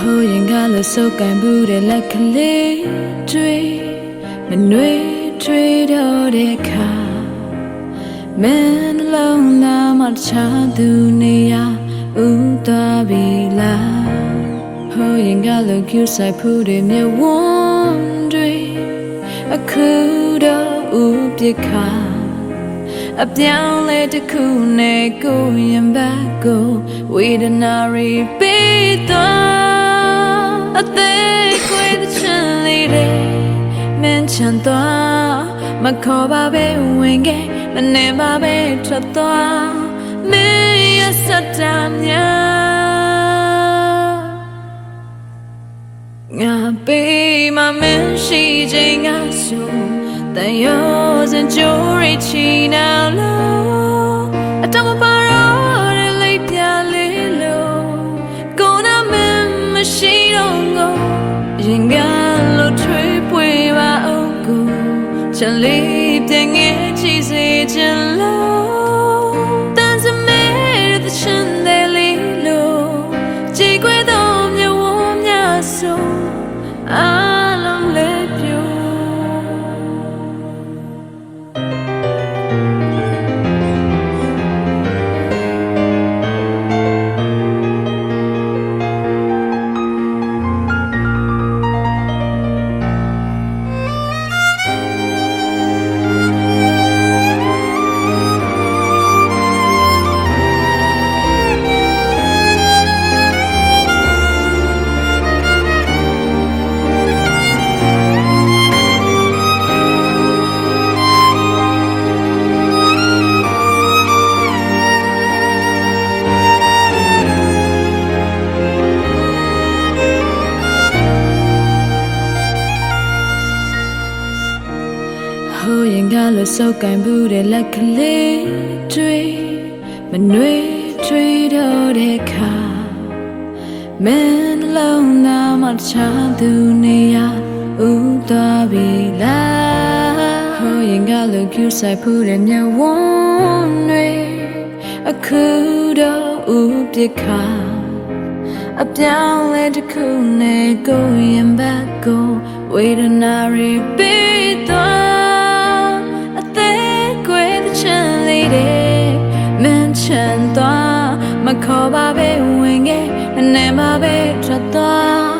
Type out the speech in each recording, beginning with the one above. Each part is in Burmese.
ဟိုရင်ကလို့စုပ်ကန်ဘူးတဲ့လက်ကလေးတွေမနှွေးထွေးတော့တဲ့ခါမင်းလုံးလာမှချသူနေရဥသွားပြီလားဟိုရင်ကလို့ကျူဆိုင်ဖူးတဲ့မြဝန်းတွေအခုတော့ဥပြခါအပြောင်းလဲတစ်ခုနဲ့ကိုရင်ဘက်ကိုဝေဒနာရီပေးသွားအသေးခွေတဲ့ချင်လေးတွေမင်းချန်သွားမခေါ်ပါပဲဝင်ခဲ့မနေပါပဲထွက်သွားမင်းရစတာများငါပေးမမင်းရှိခြင်းငါဆိုတန်ရောစင်ကြိုးရချီနောက်လို့အတော့မပါတော့တဲ့လေးပြလေးလို့ကိုနာမင်းမရှိတော့ငိုရင်ကလို့ထွေးပွေပါအောင်ကိုချန်လေးပြငယ်ချီစေချင်လို့တန်စမဲတဲ့ချင်တဲ့လေးလို့ကြည်ခွေတော့မြဝမြဆိုအားလုံးလေးပြိုဟိုရင်ကလို့စုပ်ကန်ဘူးတဲ့လက်ကလေးတွေမနှွေးထွေးတော့တဲ့ခါမင်းလုံးလာမှချသူနေရဥသွားပြီလားဟိုရင်ကလို့ကျူဆိုင်ဖူးတဲ့မြဝန်းတွေအခုတော့ဥပြခါအပြောင်းလဲတစ်ခုနဲ့ကိုရင်ဘက်ကိုဝေဒနာရီပေးသွားအသေးကွယ်တဲ့ချင်လေးတွေမင်းချန်သွားမခေါ်ပါပဲဝင်ခဲ့မနေပါပဲထွက်သွား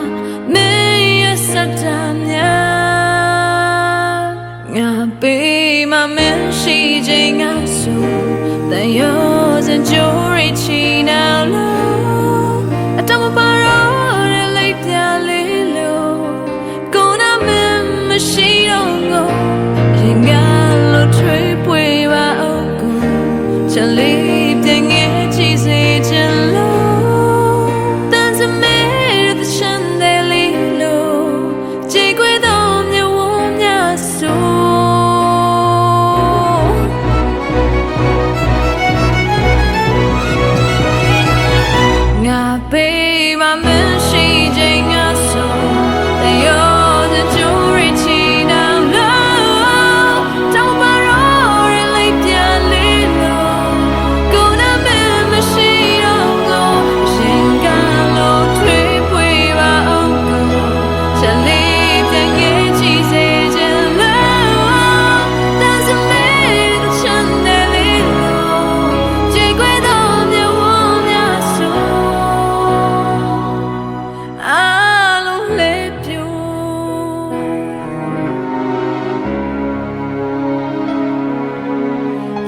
မင်းရစတာများငါပေးမမင်းရှိခြင်းငါဆိုတန်ရောစင်ကြိုးရချီနောက်လို့အတော့မပါတော့တဲ့လေးပြလေးလို့ကိုနာမင်းမရှိတော့ငိုရင်ကလို့ထွေးပွေပါအောင်ကိုချန်လေးပြငယ်ချီစေချင်လို့တန်စမဲတဲ့ချန်တဲ့လေးလို့ကြည်ခွေတော့မြဝမြဆိုငါပေးမမင်းရှိခြင်းငါဆိုတရောတဲ့ကြိုးရချီနောက်လို့တောင်းပါတော့ရလိုက်ပြလေးလို့ကိုနာမင်းမရှိတော့ကိုရင်ကလို့ထွေးပွေပါအောင်ကိုချက်လေးပြန်ငယ်ချီစေချင်လို့တန်စမဲတဲ့ချမ်းတဲ့လေးလို့ကြည်ခွေတော့မြဝမြဆိုအားလုံးလေးပြို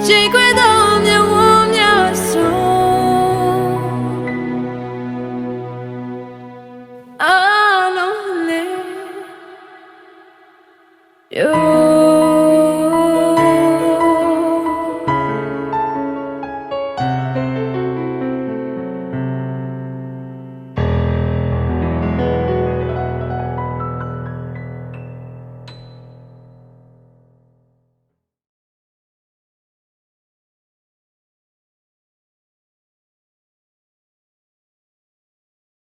ကြည်ခွေတော့မြဝမြဆိုအားလုံးလေးပြို